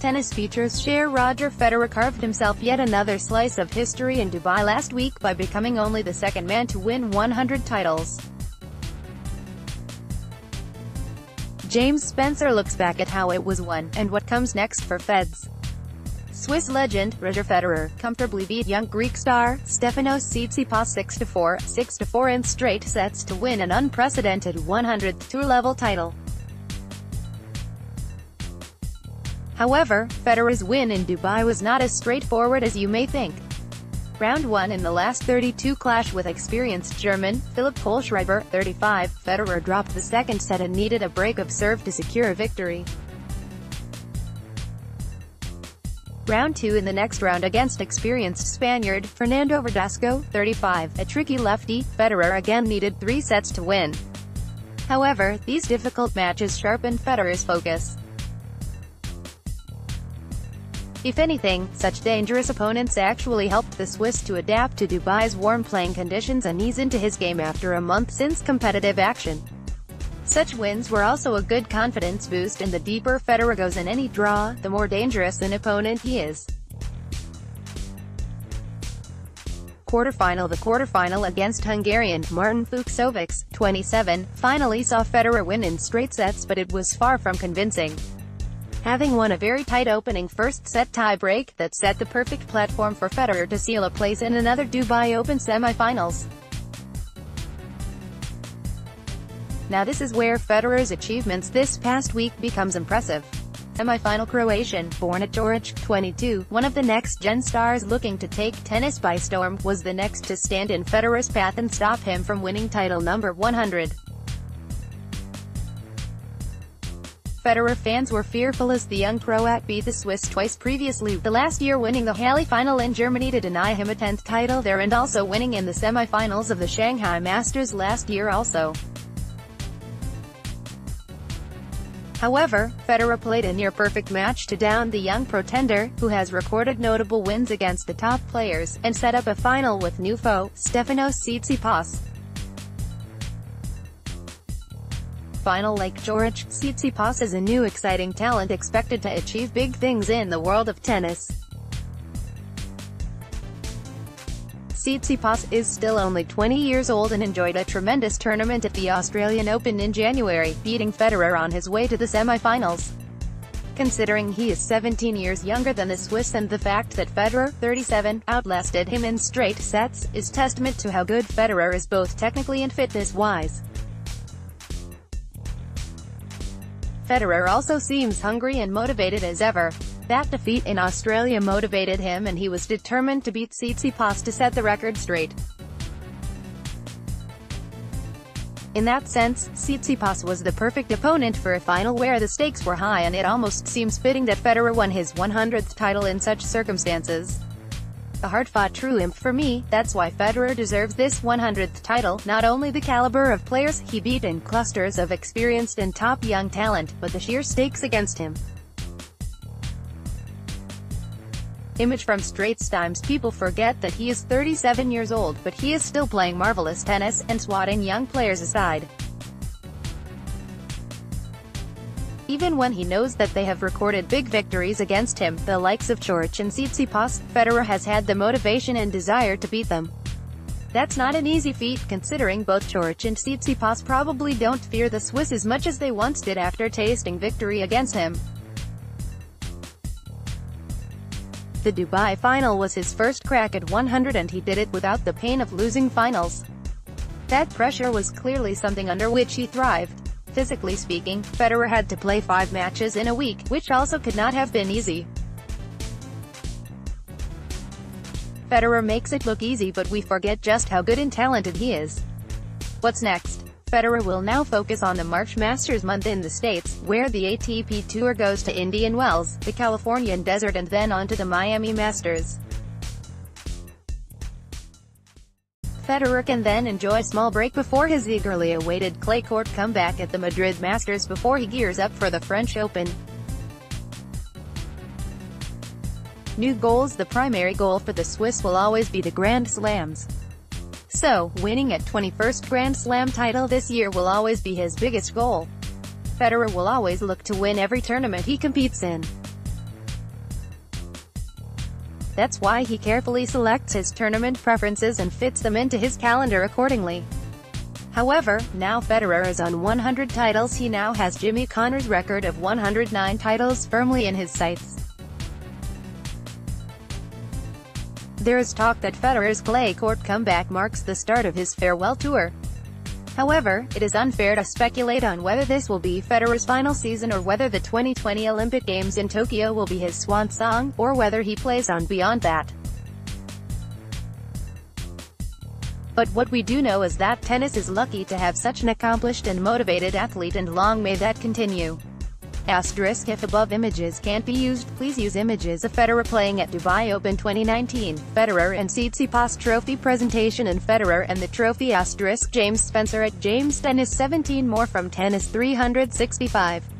Tennis Features Share Roger Federer carved himself yet another slice of history in Dubai last week by becoming only the second man to win 100 titles. James Spencer looks back at how it was won, and what comes next for Feds. Swiss legend, Roger Federer, comfortably beat young Greek star, Stefanos Tsitsipas 6-4, 6-4 in straight sets to win an unprecedented 100th tour-level title. However, Federer's win in Dubai was not as straightforward as you may think. Round 1 in the last 32 clash with experienced German, Philipp Kohlschreiber, 35, Federer dropped the second set and needed a break of serve to secure a victory. Round 2 in the next round against experienced Spaniard, Fernando Verdasco, 35, a tricky lefty, Federer again needed 3 sets to win. However, these difficult matches sharpened Federer's focus. If anything, such dangerous opponents actually helped the Swiss to adapt to Dubai's warm playing conditions and ease into his game after a month since competitive action. Such wins were also a good confidence boost, and the deeper Federer goes in any draw, the more dangerous an opponent he is. Quarterfinal. The quarterfinal against Hungarian, Martin Fucsovics, 27, finally saw Federer win in straight sets, but it was far from convincing. Having won a very tight opening first-set tie-break that set the perfect platform for Federer to seal a place in another Dubai Open semi-finals. Now this is where Federer's achievements this past week becomes impressive. Semi-final Croatian, born at George, 22, one of the next-gen stars looking to take tennis by storm, was the next to stand in Federer's path and stop him from winning title number 100. Federer fans were fearful as the young Croat beat the Swiss twice previously, the last year winning the Halle final in Germany to deny him a 10th title there and also winning in the semi-finals of the Shanghai Masters last year also. However, Federer played a near-perfect match to down the young pretender, who has recorded notable wins against the top players, and set up a final with new foe, Stefanos Tsitsipas. Final like George, Tsitsipas is a new exciting talent expected to achieve big things in the world of tennis. Tsitsipas is still only 20 years old and enjoyed a tremendous tournament at the Australian Open in January, beating Federer on his way to the semi-finals. Considering he is 17 years younger than the Swiss and the fact that Federer, 37, outlasted him in straight sets, is testament to how good Federer is both technically and fitness-wise. Federer also seems hungry and motivated as ever. That defeat in Australia motivated him and he was determined to beat Tsitsipas to set the record straight. In that sense, Tsitsipas was the perfect opponent for a final where the stakes were high, and it almost seems fitting that Federer won his 100th title in such circumstances. A hard-fought triumph for me, that's why Federer deserves this 100th title, not only the caliber of players he beat and clusters of experienced and top young talent, but the sheer stakes against him. Image from Straits Times. People forget that he is 37 years old, but he is still playing marvelous tennis, and swatting young players aside. Even when he knows that they have recorded big victories against him, the likes of George and Tsitsipas, Federer has had the motivation and desire to beat them. That's not an easy feat, considering both George and Tsitsipas probably don't fear the Swiss as much as they once did after tasting victory against him. The Dubai final was his first crack at 100 and he did it without the pain of losing finals. That pressure was clearly something under which he thrived. Physically speaking, Federer had to play 5 matches in a week, which also could not have been easy. Federer makes it look easy, but we forget just how good and talented he is. What's next? Federer will now focus on the March Masters month in the States, where the ATP Tour goes to Indian Wells, the Californian desert, and then on to the Miami Masters. Federer can then enjoy a small break before his eagerly awaited clay court comeback at the Madrid Masters before he gears up for the French Open. New goals. The primary goal for the Swiss will always be the Grand Slams. So, winning at 21st Grand Slam title this year will always be his biggest goal. Federer will always look to win every tournament he competes in. That's why he carefully selects his tournament preferences and fits them into his calendar accordingly. However, now Federer is on 100 titles. He now has Jimmy Connor's record of 109 titles firmly in his sights. There is talk that Federer's clay court comeback marks the start of his farewell tour. However, it is unfair to speculate on whether this will be Federer's final season or whether the 2020 Olympic Games in Tokyo will be his swan song, or whether he plays on beyond that. But what we do know is that tennis is lucky to have such an accomplished and motivated athlete, and long may that continue. Asterisk if above images can't be used, please use images of Federer playing at Dubai Open 2019, Federer and Tsitsipas trophy presentation and Federer and the trophy. Asterisk James Spencer at James Tennis 17. More from Tennis 365.